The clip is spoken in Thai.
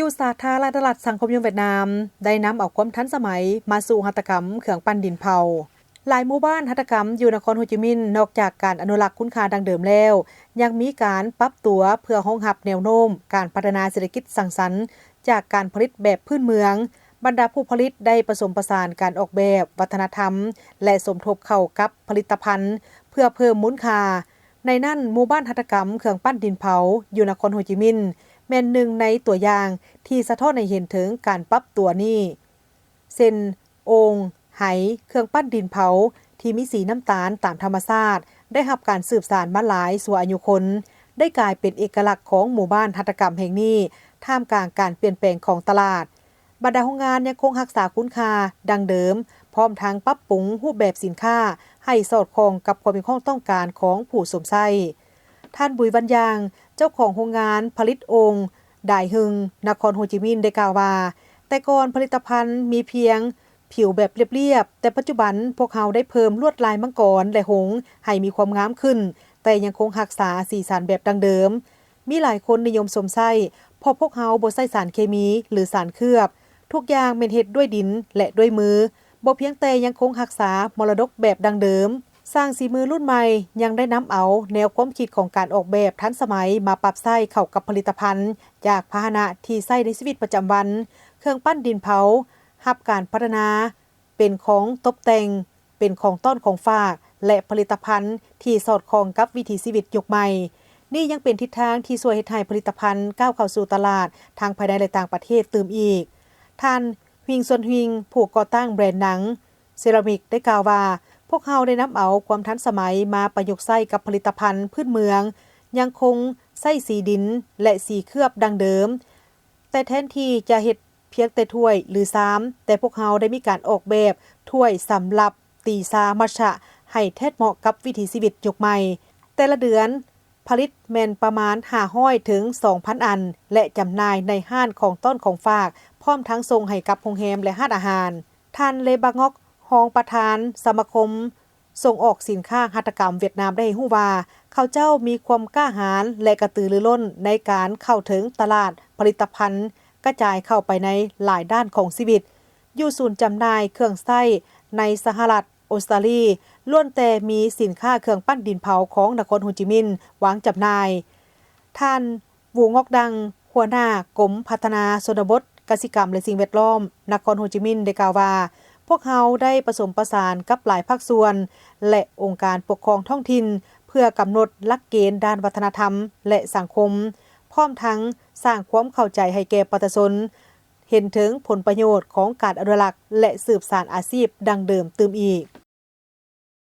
อยู่สาธารณรัฐสังคมนิยมเวียดนามได้นำเอาความทันสมัยมาสู่หัตถกรรมเครื่องปั้นดินเผาหลายหมู่บ้านหัตถกรรมอยู่นครโฮจิมินห์นอกจากการอนุรักษ์คุณค่าดังเดิมแล้วยังมีการปรับตัวเพื่อรองรับแนวโน้มการพัฒนาเศรษฐกิจสร้างสรรค์จากการผลิตแบบพื้นเมืองบรรดาผู้ผลิตได้ผสมผสานการออกแบบวัฒนธรรมและสมทบเข้ากับผลิตภัณฑ์เพื่อเพิ่มมูลค่าในนั้นหมู่บ้านหัตถกรรมเครื่องปั้นดินเผาอยู่นครโฮจิมินห์แม่นหนึ่งในตัวอย่างที่สะท้อนให้เห็นถึงการปรับตัวนี้เส้นโองไหเครื่องปั้นดินเผาที่มีสีน้ำตาลตามธรรมชาติได้รับการสืบสานมาหลายชั่วอายุคนได้กลายเป็นเอกลักษณ์ของหมู่บ้านหัตถกรรมแห่งนี้ท่ามกลางการเปลี่ยนแปลงของตลาดบรรดาโรงงานยังคงรักษาคุณค่าดังเดิมพร้อมทั้งปรับปรุงรูปแบบสินค้าให้สอดคล้องกับความเป็นความต้องการของผู้สวมใช้ท่านบุยวันยางเจ้าของโรงงานผลิตโองดายหึงนครโฮจิมินห์ได้กล่าวว่าแต่ก่อนผลิตภัณฑ์มีเพียงผิวแบบเรียบๆแต่ปัจจุบันพวกเขาได้เพิ่มลวดลายมังกรและหงส์ให้มีความงามขึ้นแต่ยังคงรักษาสีสันแบบดังเดิมมีหลายคนนิยมสวมใช้เพราะพวกเขาบ่ใช้สารเคมีหรือสารเคลือบทุกอย่างเป็นเฮ็ดด้วยดินและด้วยมือบ่เพียงแต่ยังคงรักษามรดกแบบดังเดิมสร้างสีมือรุ่นใหม่ยังได้นำเอาแนวความคิดของการออกแบบทันสมัยมาปรับใช้เข้ากับผลิตภัณฑ์จากพาหนะที่ใช้ในชีวิตประจำวันเครื่องปั้นดินเผารับการพัฒนาเป็นของตกแต่งเป็นของต้อนของฝากและผลิตภัณฑ์ที่สอดคล้องกับวิถีชีวิตยุคใหม่นี่ยังเป็นทิศทางที่ช่วยเฮ็ดให้ผลิตภัณฑ์ก้าวเข้าสู่ตลาดทางภายในและต่างประเทศตื่มอีกท่านวิงซวนวิงผู้ก่อตั้งแบรนด์หนังเซรามิกได้กล่าวว่าพวกเขาได้นำเอาความทันสมัยมาประยุกต์ใช้กับผลิตภัณฑ์พื้นเมืองยังคงใช้สีดินและสีเคลือบดังเดิมแต่แทนที่จะเฮ็ดเพียงแต่ถ้วยหรือซ้ำแต่พวกเขาได้มีการออกแบบถ้วยสำหรับตีซามัชชะให้แทดเหมาะกับวิถีชีวิตยุคใหม่แต่ละเดือนผลิตแม่นประมาณ500ถึง 2,000 อันและจำหน่ายในห้านของต้นของฝากพร้อมทั้งส่งให้กับโรงแรมและร้านอาหารท่านเลบางอกรองประธานสมาคมส่งออกสินค้าหัตถกรรมเวียดนามได้ฮู้ว่าเขาเจ้ามีความกล้าหาญและกระตือรือร้นในการเข้าถึงตลาดผลิตภัณฑ์กระจายเข้าไปในหลายด้านของชีวิตอยู่ศูนย์จำหน่ายเครื่องใช้ในสหรัฐออสเตรเลียล้วนแต่มีสินค้าเครื่องปั้นดินเผาของนครโฮจิมินห์วางจำหน่ายท่านวูงอกดังหัวหน้ากรมพัฒนาชนบทกสิกรรมและสิ่งแวดล้อมนครโฮจิมินห์ได้กล่าวว่าพวกเขาได้ผสมประสานกับหลายภาคส่วนและองค์การปกครองท้องถิ่นเพื่อกำหนดหลักเกณฑ์ด้านวัฒนธรรมและสังคมพร้อมทั้งสร้างความเข้าใจให้แก่ประชาชนเห็นถึงผลประโยชน์ของการอนุรักษ์และสืบสานอาชีพดังเดิมตื่มอีก